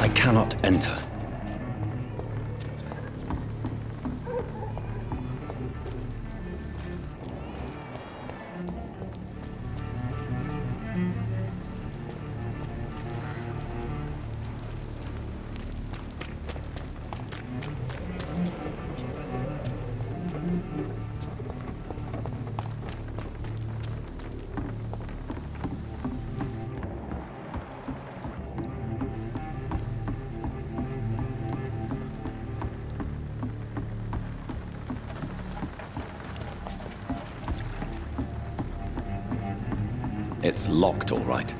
I cannot enter. It's locked, all right.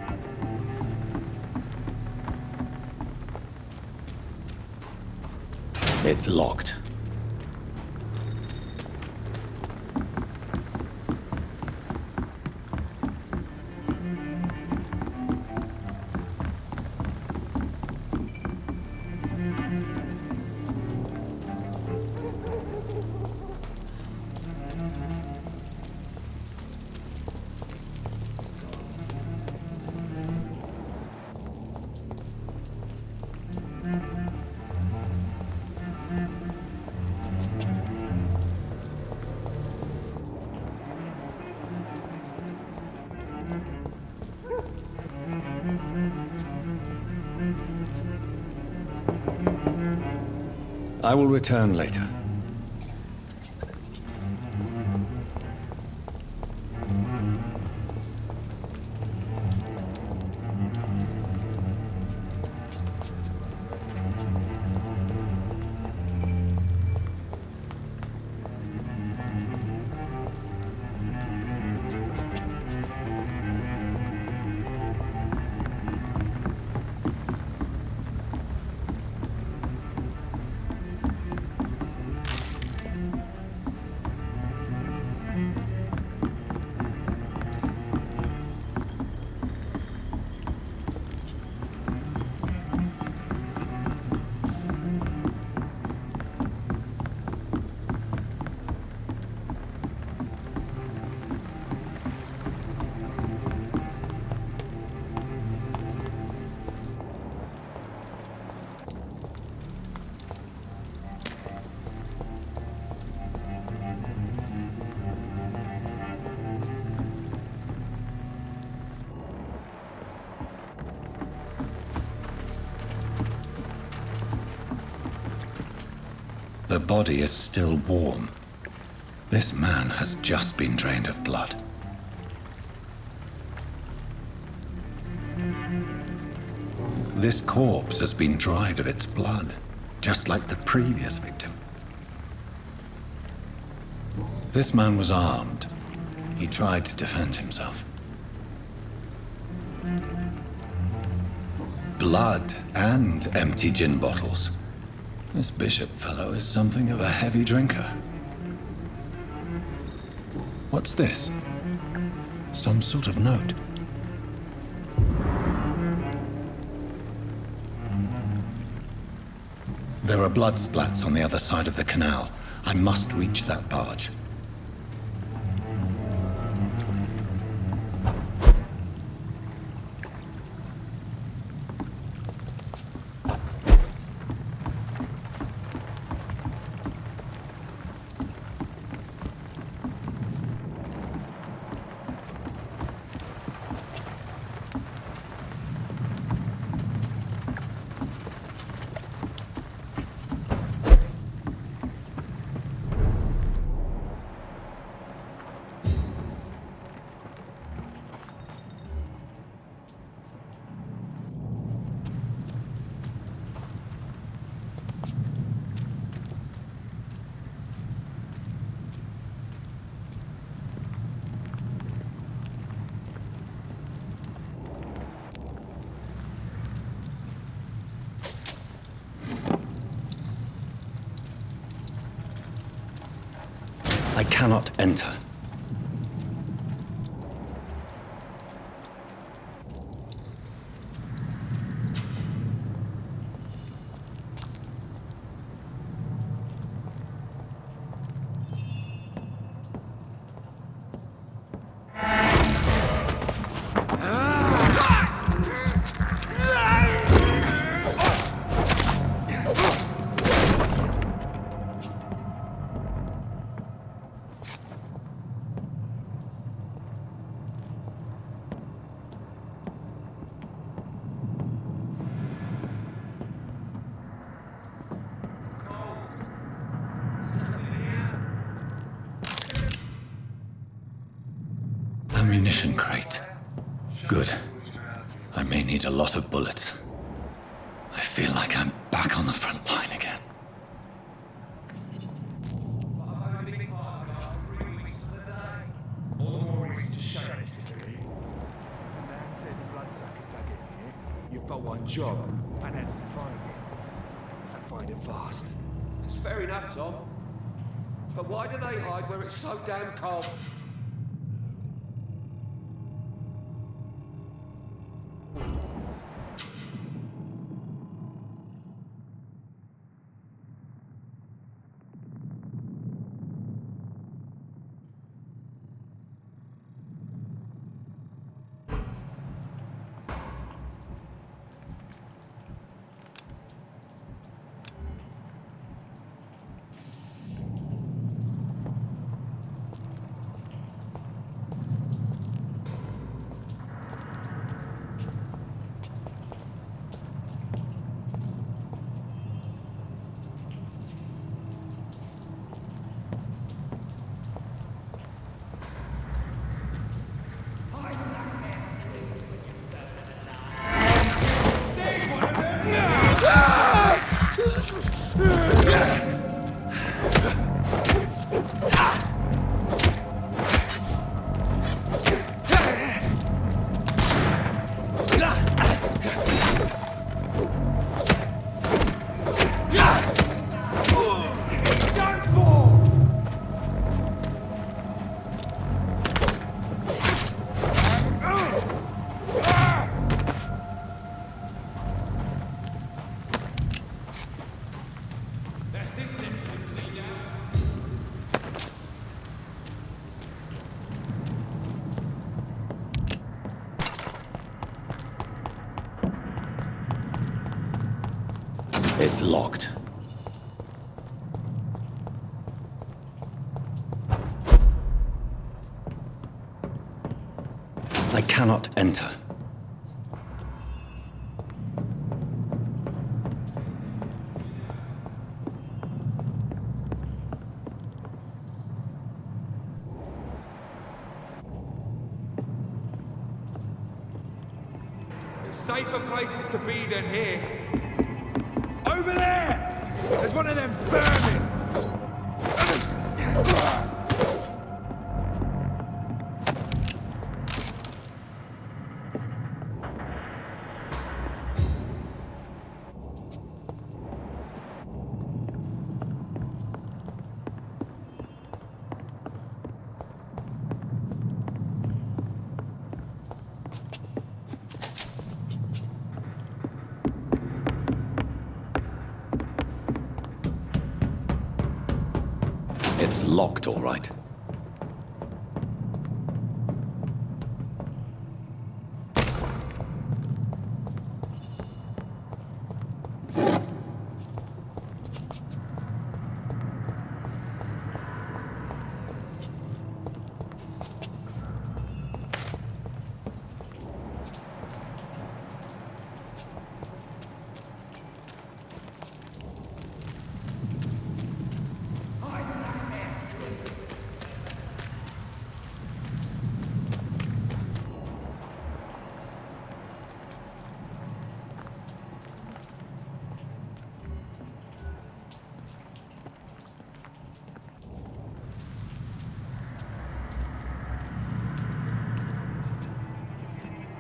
It's locked. I will return later. The body is still warm. This man has just been drained of blood. This corpse has been dried of its blood, just like the previous victim. This man was armed. He tried to defend himself. Blood and empty gin bottles. This bishop fellow is something of a heavy drinker. What's this? Some sort of note. There are blood splats on the other side of the canal. I must reach that barge. I cannot enter. Ammunition crate. Good. I may need a lot of bullets. I feel like I'm back on the front line again. All the more reason to show this to me. The man says a bloodsucker's dug in here. You've got one job, and that's to find it. And find it fast. It's fair enough, Tom. But why do they hide where it's so damn cold? It's locked. I cannot enter. There's safer places to be than here. Over there! There's one of them vermin! It's locked, all right.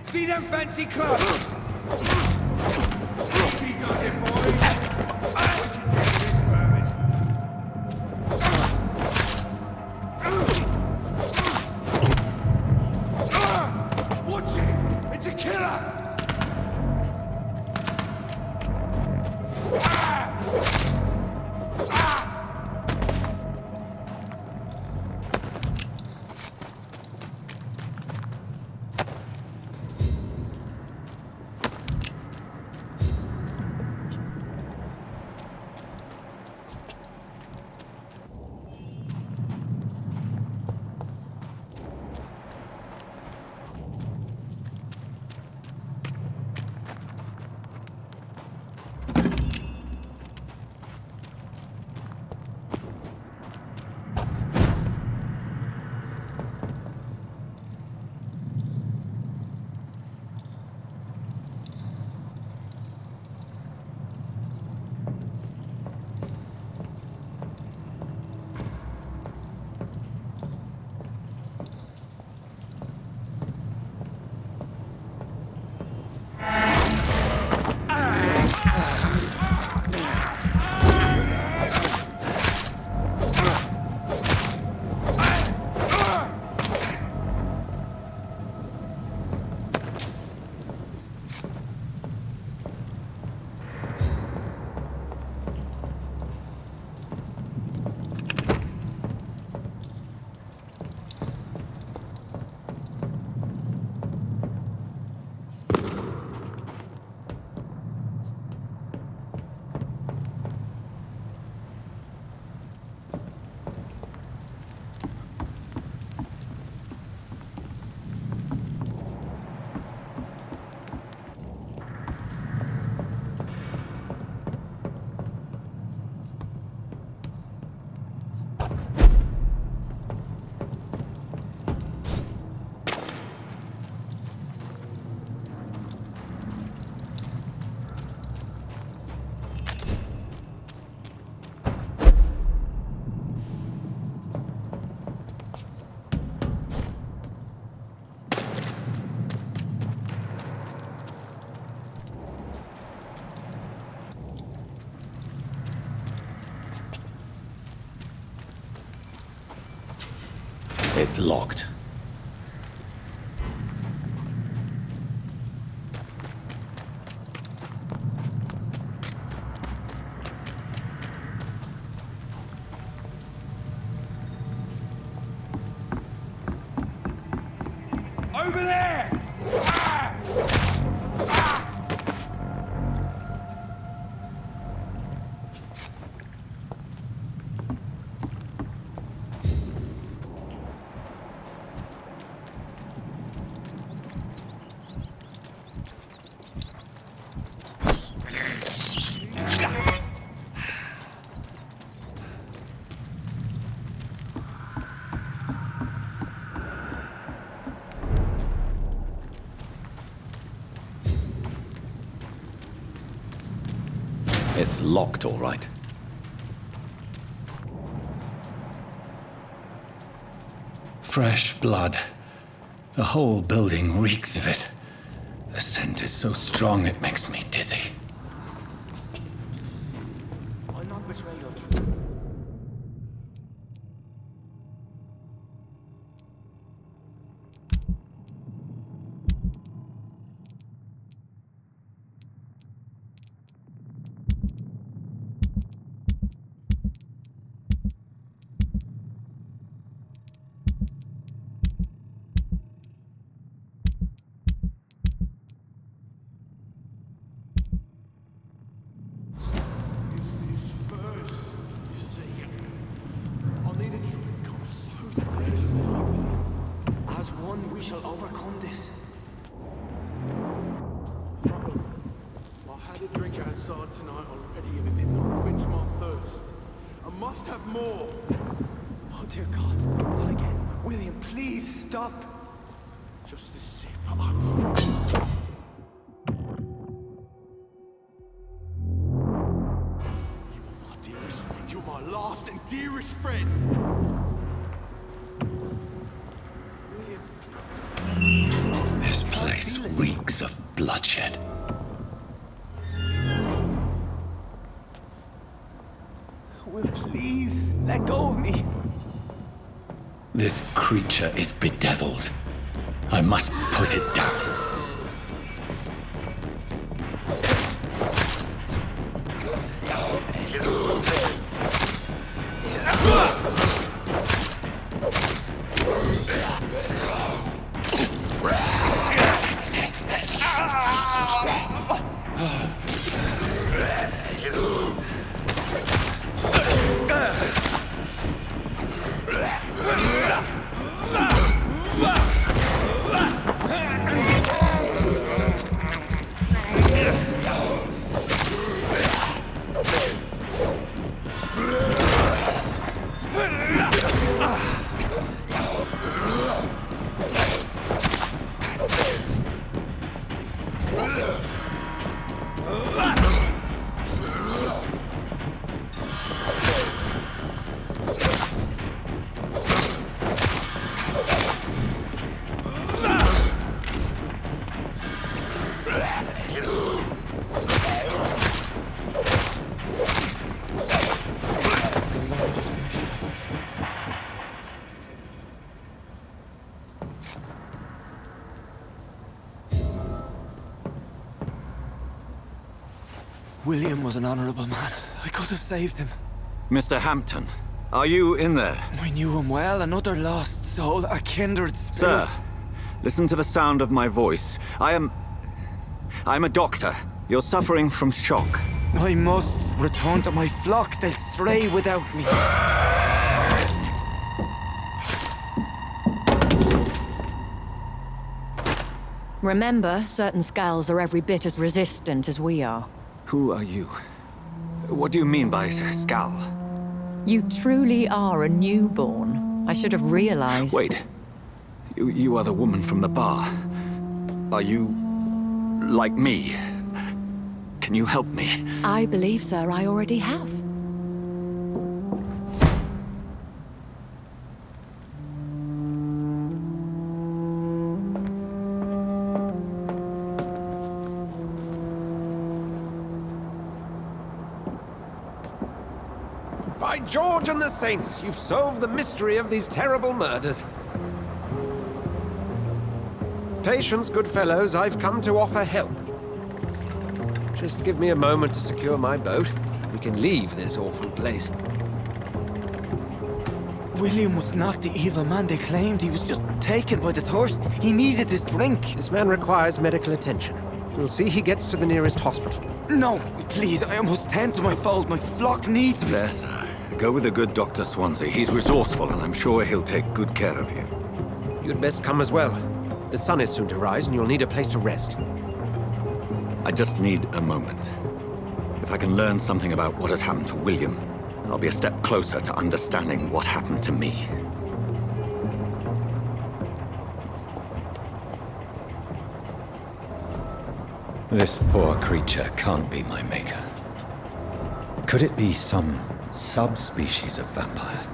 See them fancy clubs? He does it, boys. I can take this vermin. Watch it! It's a killer! It's locked. Over there! It's locked, all right. Fresh blood. The whole building reeks of it. The scent is so strong it makes me dizzy. I'll not betray your we shall overcome this. I had a drink outside tonight already and it did not quench my thirst. I must have more. Oh dear God, not again. William, please stop. Just a sip, I promise. You are my dearest friend. You're my last and dearest friend. This place reeks of bloodshed. Will, please, let go of me. This creature is bedeviled. I must put it down. William was an honorable man. I could have saved him. Mr. Hampton, are you in there? I knew him well, another lost soul, a kindred spirit. Sir, listen to the sound of my voice. I'm a doctor. You're suffering from shock. I must return to my flock. They'll stray without me. Remember, certain skulls are every bit as resistant as we are. Who are you? What do you mean by skull? You truly are a newborn. I should have realized. Wait. You are the woman from the bar. Are you like me? Can you help me? I believe, sir, I already have. By George and the Saints, you've solved the mystery of these terrible murders. patience, good fellows. I've come to offer help. Just give me a moment to secure my boat. We can leave this awful place. William was not the evil man they claimed. He was just taken by the thirst. He needed this drink. This man requires medical attention. We'll see he gets to the nearest hospital. No, please, I must tend to my fold. My flock needs me. There, sir. Go with the good Dr. Swansea. He's resourceful, and I'm sure he'll take good care of you. You'd best come as well. The sun is soon to rise, and you'll need a place to rest. I just need a moment. If I can learn something about what has happened to William, I'll be a step closer to understanding what happened to me. This poor creature can't be my maker. Could it be some subspecies of vampire?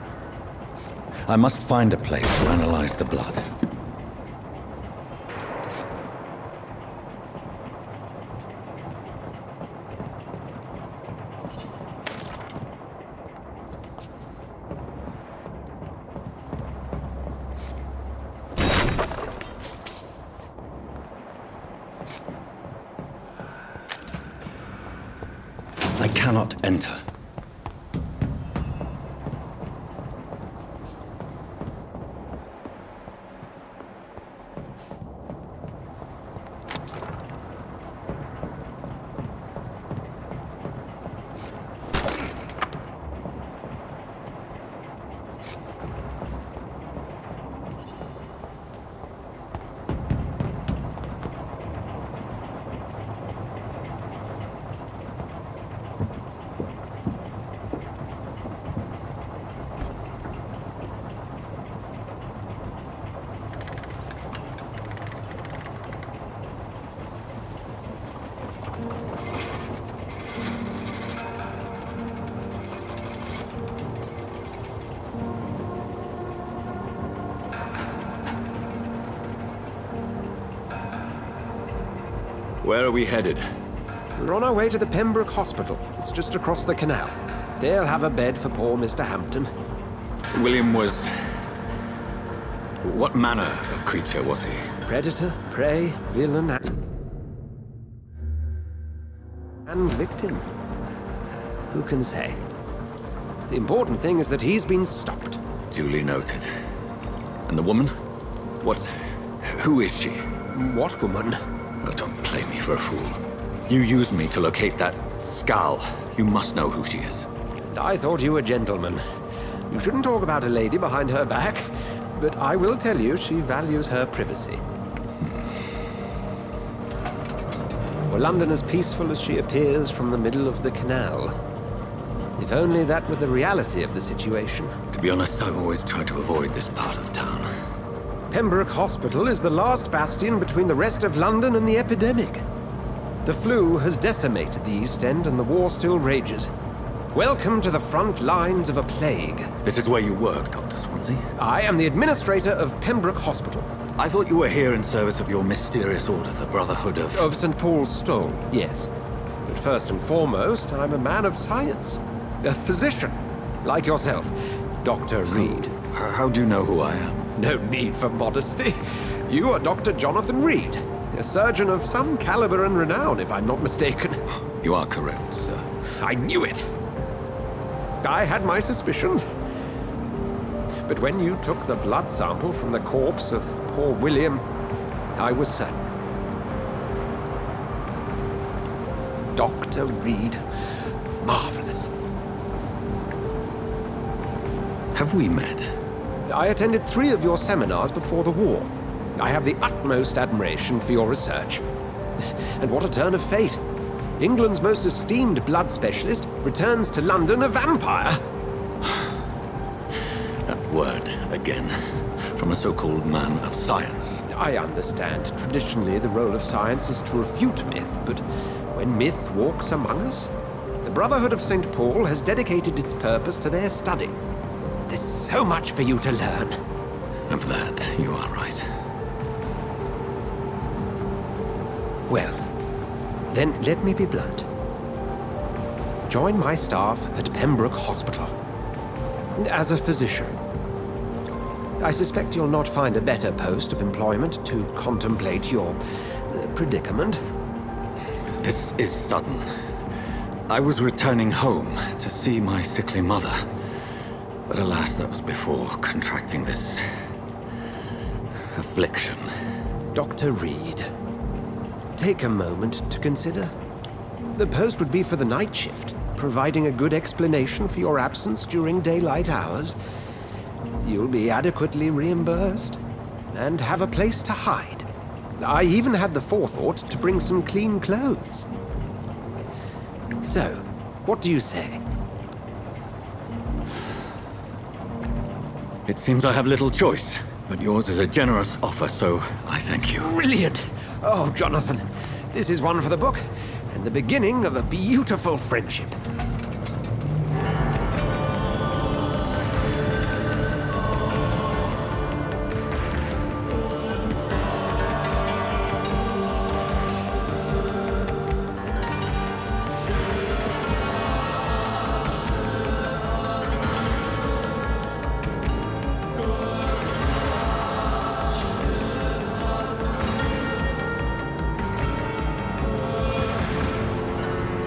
I must find a place to analyze the blood. I cannot enter. Where are we headed? We're on our way to the Pembroke Hospital. It's just across the canal. They'll have a bed for poor Mr. Hampton. William was... What manner of creature was he? Predator, prey, villain, and victim. Who can say? The important thing is that he's been stopped. Duly noted. And the woman? What... Who is she? What woman? Oh, don't play me for a fool. You used me to locate that skull. You must know who she is. And I thought you a gentleman. You shouldn't talk about a lady behind her back, but I will tell you she values her privacy. Were London as peaceful as she appears from the middle of the canal? If only that were the reality of the situation. To be honest, I've always tried to avoid this part of town. Pembroke Hospital is the last bastion between the rest of London and the epidemic. The flu has decimated the East End and the war still rages. Welcome to the front lines of a plague. This is where you work, Dr. Swansea? I am the administrator of Pembroke Hospital. I thought you were here in service of your mysterious order, the Brotherhood of... Of St. Paul's Stole, yes. But first and foremost, I'm a man of science. A physician, like yourself, Dr. Reed. How do you know who I am? No need for modesty. You are Dr. Jonathan Reed, a surgeon of some caliber and renown, if I'm not mistaken. You are correct, sir. I knew it! I had my suspicions. But when you took the blood sample from the corpse of poor William, I was certain. Dr. Reed. Marvelous. Have we met? I attended 3 of your seminars before the war. I have the utmost admiration for your research. And what a turn of fate. England's most esteemed blood specialist returns to London a vampire. That word, again. From a so-called man of science. I understand. Traditionally, the role of science is to refute myth, but when myth walks among us, the Brotherhood of St. Paul has dedicated its purpose to their study. There's so much for you to learn. Of that, you are right. Well, then let me be blunt. Join my staff at Pembroke Hospital. As a physician. I suspect you'll not find a better post of employment to contemplate your predicament. This is sudden. I was returning home to see my sickly mother. But alas, that was before contracting this affliction. Dr. Reed, take a moment to consider. The post would be for the night shift, providing a good explanation for your absence during daylight hours. You'll be adequately reimbursed and have a place to hide. I even had the forethought to bring some clean clothes. So, what do you say? It seems I have little choice, but yours is a generous offer, so I thank you. Brilliant! Oh, Jonathan, this is one for the book, and the beginning of a beautiful friendship.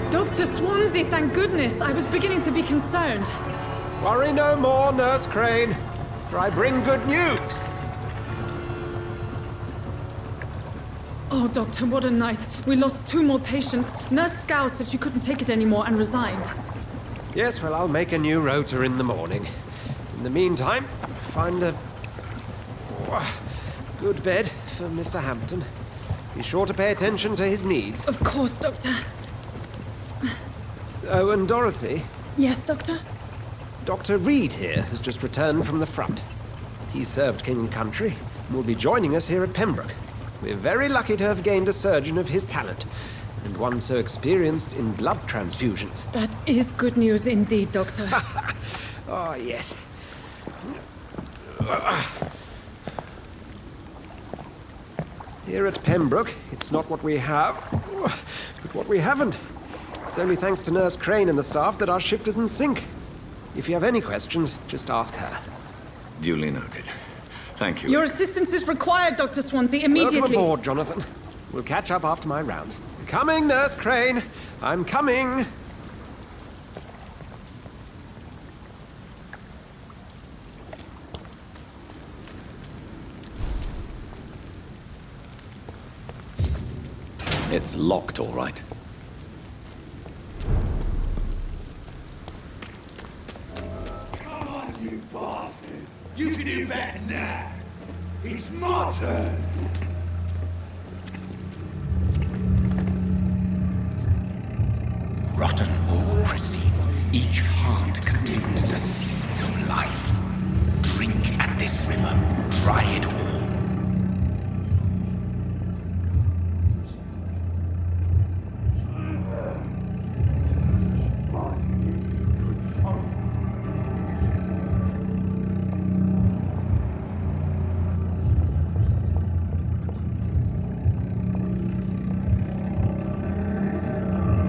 Dr. Swansea, thank goodness. I was beginning to be concerned. Worry no more, Nurse Crane, for I bring good news. Oh, Doctor, what a night. We lost 2 more patients. Nurse Scow said she couldn't take it anymore and resigned. Yes, well, I'll make a new rota in the morning. In the meantime, find a good bed for Mr. Hampton. Be sure to pay attention to his needs. Of course, Doctor. Oh, and Dorothy, Yes, Doctor? Dr. Reed here has just returned from the front. He served King and Country and will be joining us here at Pembroke. We're very lucky to have gained a surgeon of his talent, and one so experienced in blood transfusions. That is good news indeed, Doctor. Oh, yes. Here at Pembroke, it's not what we have, but what we haven't. It's only thanks to Nurse Crane and the staff that our ship doesn't sink. If you have any questions, just ask her. Duly noted. Thank you. Your assistance is required, Dr. Swansea, immediately. Welcome aboard, Jonathan. We'll catch up after my rounds. Coming, Nurse Crane. I'm coming. It's locked, all right. Come on, you bastard! You can do better now! It's my turn! Rotten or pristine, each heart contains the seeds of life. Drink at this river, try it all.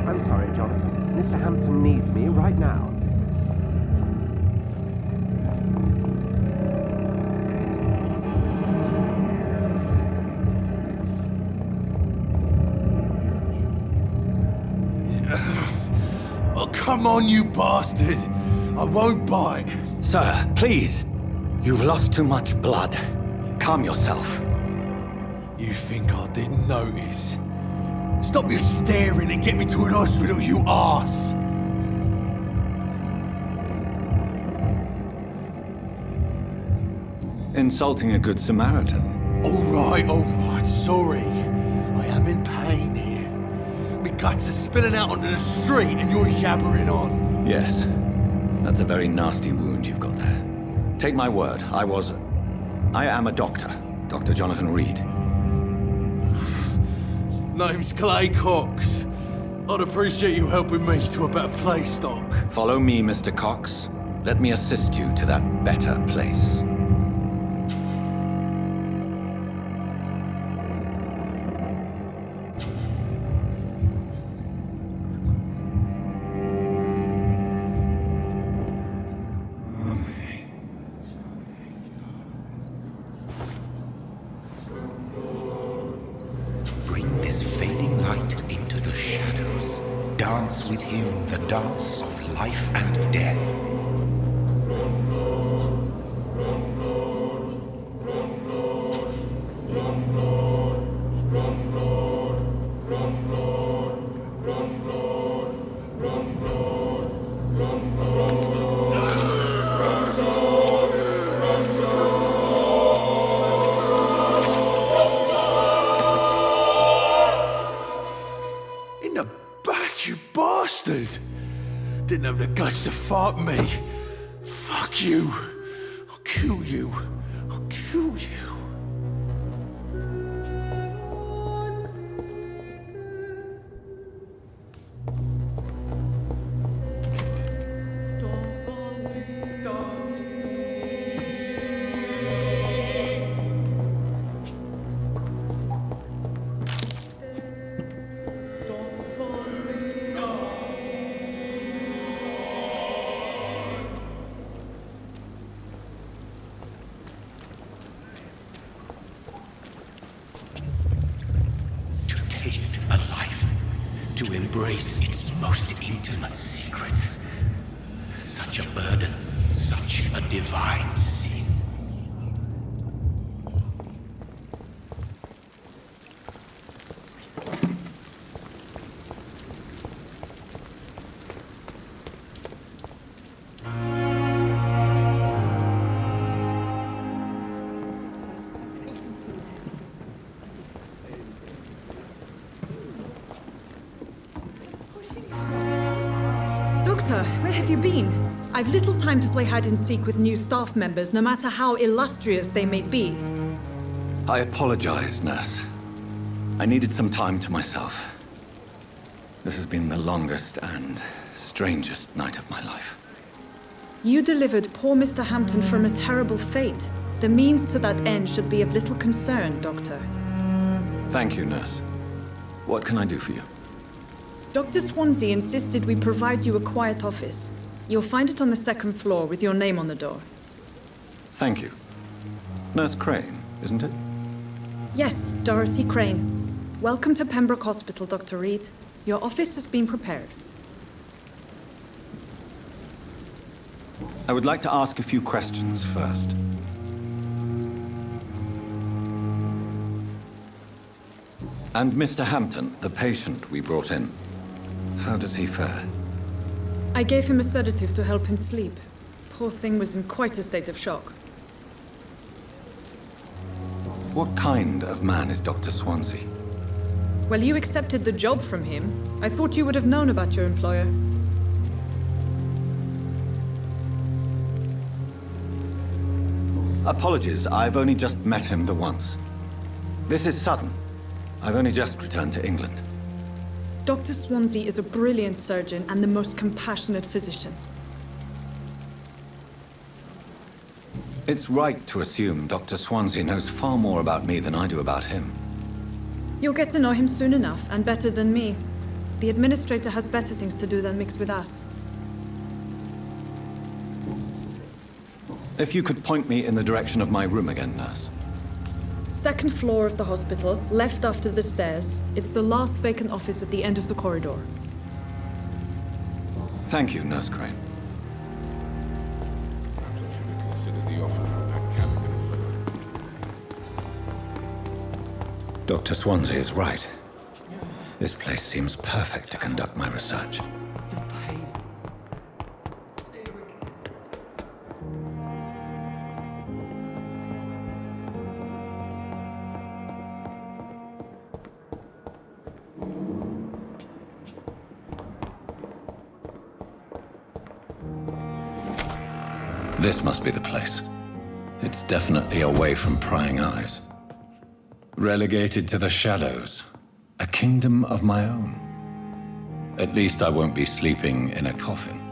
I'm sorry, Jonathan. Mr. Hampton needs me right now. Oh, come on, you bastard! I won't bite! Sir, please. You've lost too much blood. Calm yourself. You think I didn't notice? Stop your staring and get me to an hospital, you arse! Insulting a good Samaritan. All right, sorry. I am in pain here. My guts are spilling out onto the street and you're yabbering on. Yes. That's a very nasty wound you've got there. Take my word, I am a doctor. Dr. Jonathan Reed. Name's Clay Cox. I'd appreciate you helping me to a better place, Doc. Follow me, Mr. Cox. Let me assist you to that better place. dance with him the dance of life and death. In the back, you bastard! Didn't have the guts to fuck me. Fuck you. I'll kill you. I'll kill you. Taste a life, to embrace its most intimate secrets. Such a burden, such a divine sin. Doctor, where have you been? I've little time to play hide and seek with new staff members, no matter how illustrious they may be. I apologize, nurse. I needed some time to myself. This has been the longest and strangest night of my life. You delivered poor Mr. Hampton from a terrible fate. The means to that end should be of little concern, Doctor. Thank you, nurse. What can I do for you? Dr. Swansea insisted we provide you a quiet office. You'll find it on the second floor with your name on the door. Thank you. Nurse Crane, isn't it? Yes, Dorothy Crane. Welcome to Pembroke Hospital, Dr. Reed. Your office has been prepared. I would like to ask a few questions first. And Mr. Hampton, the patient we brought in, how does he fare? I gave him a sedative to help him sleep. Poor thing was in quite a state of shock. What kind of man is Dr. Swansea? Well, you accepted the job from him. I thought you would have known about your employer. Apologies, I've only just met him the once. This is sudden. I've only just returned to England. Dr. Swansea is a brilliant surgeon and the most compassionate physician. It's right to assume Dr. Swansea knows far more about me than I do about him. You'll get to know him soon enough, and better than me. The administrator has better things to do than mix with us. If you could point me in the direction of my room again, nurse. Second floor of the hospital, left after the stairs. It's the last vacant office at the end of the corridor. Thank you, Nurse Crane. Dr. Swansea is right. This place seems perfect to conduct my research. This must be the place. It's definitely away from prying eyes. Relegated to the shadows. A kingdom of my own. At least I won't be sleeping in a coffin.